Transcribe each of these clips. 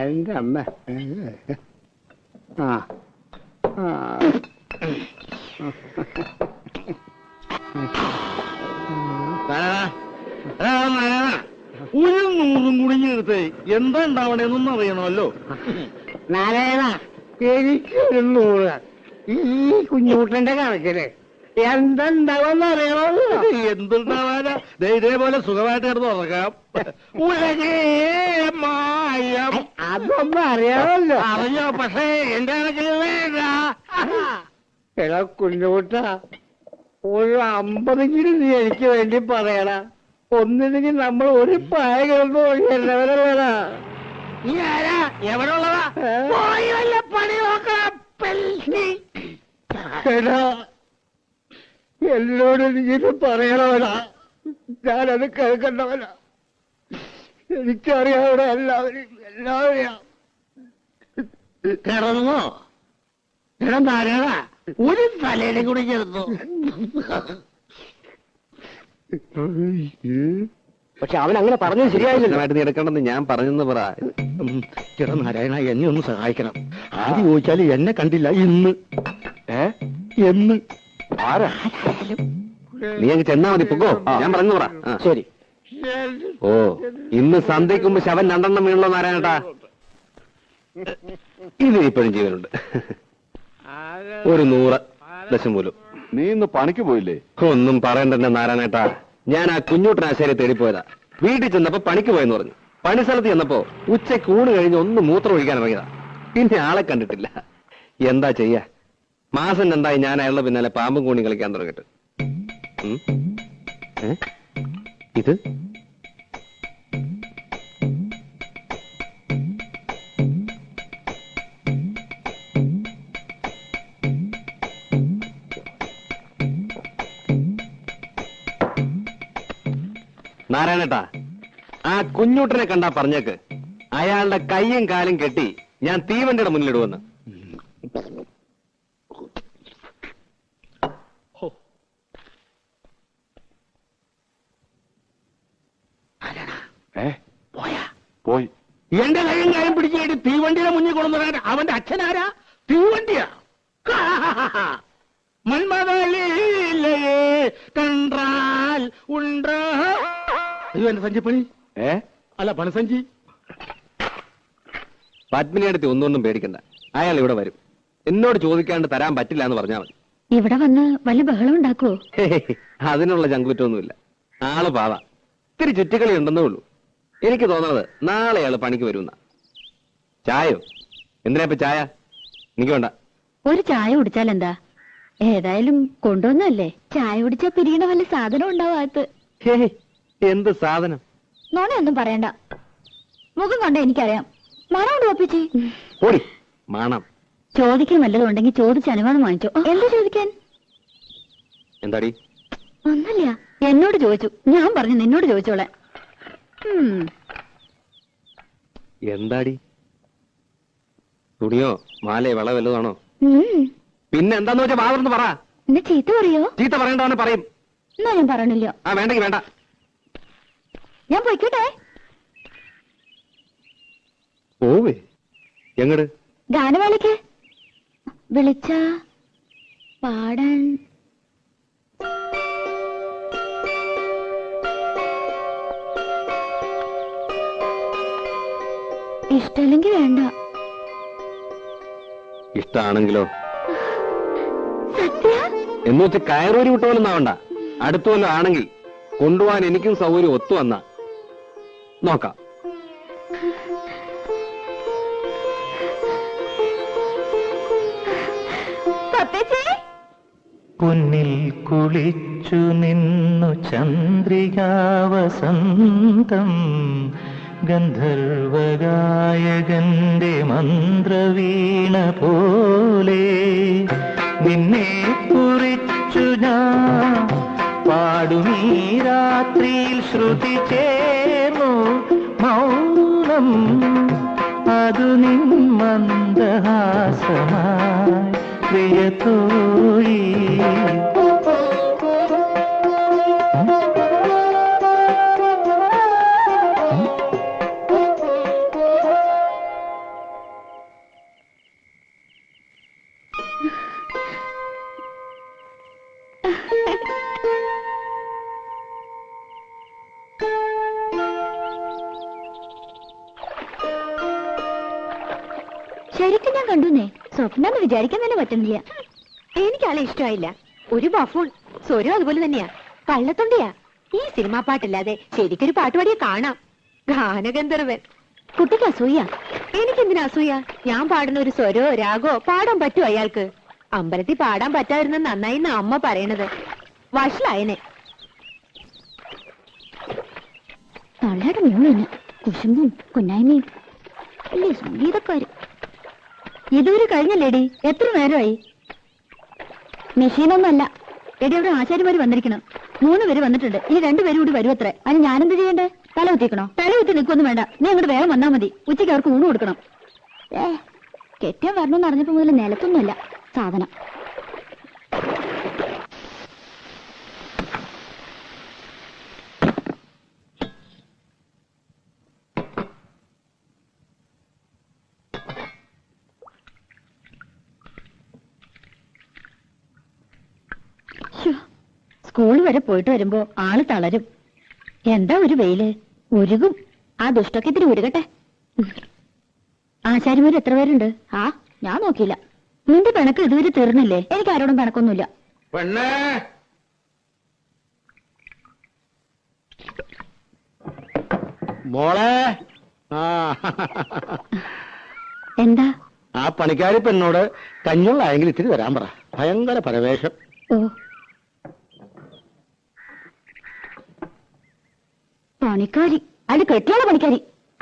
എന്റെ അമ്മ. ആ ഉഴുന്നൂറും കുടുങ്ങിയെടുത്ത് എന്താ ഉണ്ടാവണേന്നൊന്നും അറിയണമല്ലോ. നാരായണ, എനിക്കൊരു 100 ഈ കുഞ്ഞൂട്ടന്റെ കണക്കില് എന്തുണ്ടാവെന്ന് അറിയണമല്ലോ. എന്തുണ്ടാവാനാ? ഇതേപോലെ സുഖമായിട്ട് കിടന്ന് ഉറക്കാം. അതൊന്നും അറിയാമല്ലോ. അറിയോ? പക്ഷേ എന്റെ കണക്കിൽ വേണ്ട. എടാ കുഞ്ഞൂട്ട, ഒരു 50 നീ എനിക്ക് വേണ്ടി പറയണ. ഒന്നില്ലെങ്കിൽ നമ്മൾ ഒരു പായ കിടന്നു എല്ലാവരും. നീ ആരാ? എവിടെ ഉള്ളതാ? പോയി വല്ല പണി നോക്കാം. എടാ, എന്നോട് നീത് പറയണവനാ, ഞാനത് കേൾക്കണ്ടവനാ. എനിക്കറിയാവിടെ എല്ലാവരെയും കിടന്നോ? കിടന്നാരാ? ഒരു തലയുടെ കൂടി ചേർന്നു. പക്ഷെ അവൻ അങ്ങനെ പറഞ്ഞത് ശരിയായില്ല. നീ എടുക്കണമെന്ന് ഞാൻ പറഞ്ഞെന്ന് പറ. കിടന്നാരായണ, എന്നെ ഒന്ന് സഹായിക്കണം. ആദ്യം ചോദിച്ചാല് എന്നെ കണ്ടില്ല ഇന്ന്. എന്ന് നീ അങ്ങ് ചെന്നാ മതി. പൊക്കോ, ഞാൻ പറഞ്ഞു പറ. ശരി. ഓ, ഇന്ന് സന്ധ്യയ്ക്ക് മുമ്പ് ശവൻ 2 വീണല്ലോ നാരായണേട്ടാ. ഇത് ഇപ്പോഴും ജീവനുണ്ട്. ഒരു 100 ദശമൂലം. നീ ഇന്ന് പണിക്ക് പോയില്ലേ? ഒന്നും പറയണ്ടെന്നെ നാരായണേട്ടാ. ഞാൻ ആ കുഞ്ഞൂട്ടനാശാരി തേടിപ്പോയതാ. വീട്ടിൽ ചെന്നപ്പോ പണിക്ക് പോയെന്ന് പറഞ്ഞു. പണിസ്ഥലത്ത് ചെന്നപ്പോ ഉച്ചയ്ക്ക് ഊണ് കഴിഞ്ഞ് ഒന്ന് മൂത്രം ഒഴിക്കാൻ ഇറങ്ങിയതാ. പിന്നെ ആളെ കണ്ടിട്ടില്ല. എന്താ ചെയ്യാ? മാസം 2 ഞാൻ അയാളുടെ പിന്നാലെ പാമ്പും കൂണി കളിക്കാൻ തുടങ്ങിട്ട്. ഇത് നാരായണേട്ടാ, ആ കുഞ്ഞൂട്ടനെ കണ്ടാ പറഞ്ഞേക്ക് അയാളുടെ കയ്യും കാലും കെട്ടി ഞാൻ തീവണ്ടിയുടെ മുന്നിലിടുവെന്ന്. പോയി. എന്റെ കയ്യും കാര്യം പിടിച്ചിട്ട് തീവണ്ടിയുടെ മുന്നിൽ കൊണ്ടുവരാൻ അവന്റെ അച്ഛനാരാ? തീവണ്ടിയാ? മന്മതലീലേ കണ്ടാൽ ഉണ്ടോ? അയ്യോ, എന്റെ സഞ്ചിപ്പണി. അല്ല, പണസഞ്ചി. പത്മിനിയടുത്ത് ഒന്നും പേടിക്കണ്ട. അയാൾ ഇവിടെ വരും. എന്നോട് ചോദിക്കാണ്ട് തരാൻ പറ്റില്ല എന്ന് പറഞ്ഞാൽ മതി. ഇവിടെ വന്ന് വല്ല ബഹളം ഉണ്ടാക്കുവോ? അതിനുള്ള ചങ്കുറ്റൊന്നുമില്ല. ആള് പാവ. ഇത്തിരി ചുറ്റിക്കളി ഉണ്ടെന്നേ ഉള്ളൂ. എനിക്ക് തോന്നുന്നത് നാളെ അയാൾ പണിക്ക് വരുന്ന. ചായോ? എന്തിനാ ചായ? എനിക്ക് വേണ്ട. ഒരു ചായ കുടിച്ചാൽ എന്താ? ഏതായാലും കൊണ്ടുവന്നല്ലേ. ചായ കുടിച്ചാ പിരിയണ വല്ല സാധനം ഉണ്ടാവാത്ത. എന്ത് സാധനം? നോണയൊന്നും പറയണ്ട. മുഖം കൊണ്ട എനിക്കറിയാം. മണം കൊണ്ട് ഒപ്പിച്ചേ. ഓടി മണം. ചോദിക്കാൻ വല്ലതും ഉണ്ടെങ്കിൽ ചോദിച്ച് അനുവാദം വാങ്ങിച്ചോ. എന്താ ചോദിക്കാൻ? എന്താടി? ഒന്നല്ല, എന്നോട് ചോദിച്ചു. ഞാൻ പറഞ്ഞു നിന്നോട് ചോദിച്ചോളെ. എന്താടി? തുണിയോ മാലയോ വള വല്ലതാണോ? പിന്നെ എന്താന്ന് വെച്ചാ വാവർന്ന് പറ. എന്നെ ചീത്ത പറയോ? ചീത്ത പറയണ്ടവനെ പറയും. എന്നാ ഞാൻ പറയണില്ല. വേണ്ടെങ്കിൽ വേണ്ട. ഞാൻ പോയിക്കോട്ടെ. പോവേ? എങ്ങട്? ഗാനമേളയ്ക്ക്. വിളിച്ച പാടാൻ. ഇഷ്ടല്ലെങ്കിൽ വേണ്ട. ഇഷ്ടാണെങ്കിലോ? സത്യ? എന്ന് വെച്ച് കയറൂരി വിട്ടോലൊന്നാവണ്ട. അടുത്തോലോ ആണെങ്കിൽ കൊണ്ടുപോകാൻ എനിക്കും സൗകര്യം ഒത്തു വന്ന നോക്കാം. പൊന്നിൽ കുളിച്ചു നിന്നു ചന്ദ്രികാവസന്തം ഗന്ധർവഗായകന്റെ മന്ത്രവീണ പോലെ നിന്നെ കുറിച്ചു ഞാൻ പാടുമീ രാത്രിയിൽ ശ്രുതി ചേർന്നു മൗനം അതു നിൻ മന്ദഹാസമായി പ്രിയതോഴി. ശരിക്കും ഞാൻ കണ്ടുന്നേ. സ്വപ്നം എന്ന് വിചാരിക്കാൻ തന്നെ പറ്റുന്നില്ല. എനിക്കാളെ ഇഷ്ടമായില്ല. ഒരു ബഫൂൺ. സ്വരം അതുപോലെ തന്നെയാ. കള്ളത്തൊണ്ടിയാ. ഈ സിനിമാ പാട്ടല്ലാതെ ശരിക്കൊരു പാട്ടുപാടിയെ കാണാം. ഗാനഗന്ധർവൻ. കുട്ടിക്ക് അസൂയ. എനിക്കെന്തിനാ അസൂയ? ഞാൻ പാടുന്ന ഒരു സ്വരോ രാഗോ പാടാൻ പറ്റുമോ അയാൾക്ക്? അമ്പലത്തിൽ പാടാൻ പറ്റാതിരുന്ന നന്നായി അമ്മ പറയണത്. വഷളായനെ. തള്ളയുടെ മൂളിന് കുശുമ്പും കുന്നായ്മയും വലിയ സംഗീതക്കാര്. ഇതുവരെ കഴിഞ്ഞല്ലേടി? എത്ര നേരമായി? മെഷീനൊന്നുമല്ല എടി. അവിടെ ആശാരിമാര് വന്നിരിക്കണം. 3 പേര് വന്നിട്ടുണ്ട്. ഇനി 2 പേരും കൂടി വരും അത്രേ. അതിന് ഞാനെന്ത് ചെയ്യണ്ടേ? തല കുത്തിക്കണോ? തല കുത്തി നിൽക്കൊന്നും വേണ്ട. നീ അങ്ങോട്ട് വേഗം വന്നാൽ മതി. ഉച്ചയ്ക്ക് അവർക്ക് ഊണ് കൊടുക്കണം. കെട്ടിയാൻ വരണമെന്ന് അറിഞ്ഞപ്പോ മുതൽ നിലത്തൊന്നുമല്ല സാധനം. സ്കൂൾ വരെ പോയിട്ട് വരുമ്പോ ആള് തളരും. എന്താ ഒരു വെയില്? ഉരുകും. ആ ദുഷ്ടൊക്കെ ഇത്തിരി ഉരുകട്ടെ. ആശാരിമാര് എത്ര പേരുണ്ട്? ഞാൻ നോക്കിയില്ല. നിന്റെ പിണക്ക് ഇതുവരെ തീർന്നില്ലേ? എനിക്ക് ആരോടും പിണക്കൊന്നുമില്ല. പെണ്ണേ, മോളെ. എന്താ? ആ പണിക്കാരി പെണ്ണോട് കഞ്ഞുള്ളായെങ്കിൽ ഇത്തിരി വരാൻ പറ. ഭയങ്കര പരവേശം. ഓ, പണിക്കാരി? അത് കെട്ടിയുള്ള പണിക്കാരി.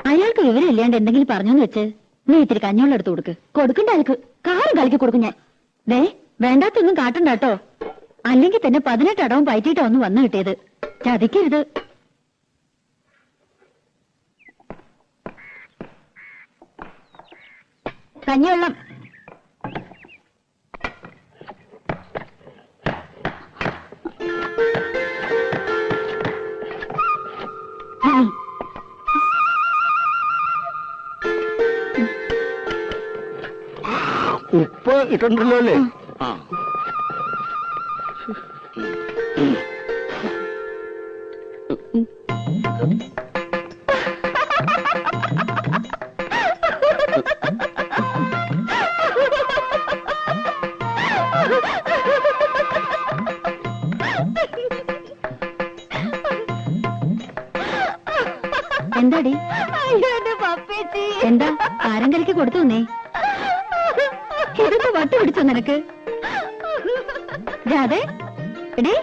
അയാൾക്ക് വിവരം ഇല്ലാണ്ട് എന്തെങ്കിലും പറഞ്ഞെന്ന് വെച്ച് നീ ഇത്തിരി കഞ്ഞോളം എടുത്ത് കൊടുക്ക്. കൊടുക്കണ്ട അയാൾക്ക്. കാറും കളിക്ക് കൊടുക്കും ഞാൻ. വേണ്ടാത്തൊന്നും കാട്ടണ്ട കേട്ടോ. അല്ലെങ്കിൽ തന്നെ 18 അടവും പയറ്റിയിട്ടാ ഒന്ന് വന്നു കിട്ടിയത്. ചതിക്കരുത്. കഞ്ഞിവെള്ളം. ഉപ്പ് ഇട്ടുണ്ടല്ലോ അല്ലേ? ആ, എന്താടി? എന്താ ആരങ്കരയ്ക്ക് കൊടുത്തു നീ? ഇതൊക്കെ വട്ട് പിടിച്ചോ നിനക്ക്? രാധേ എടേ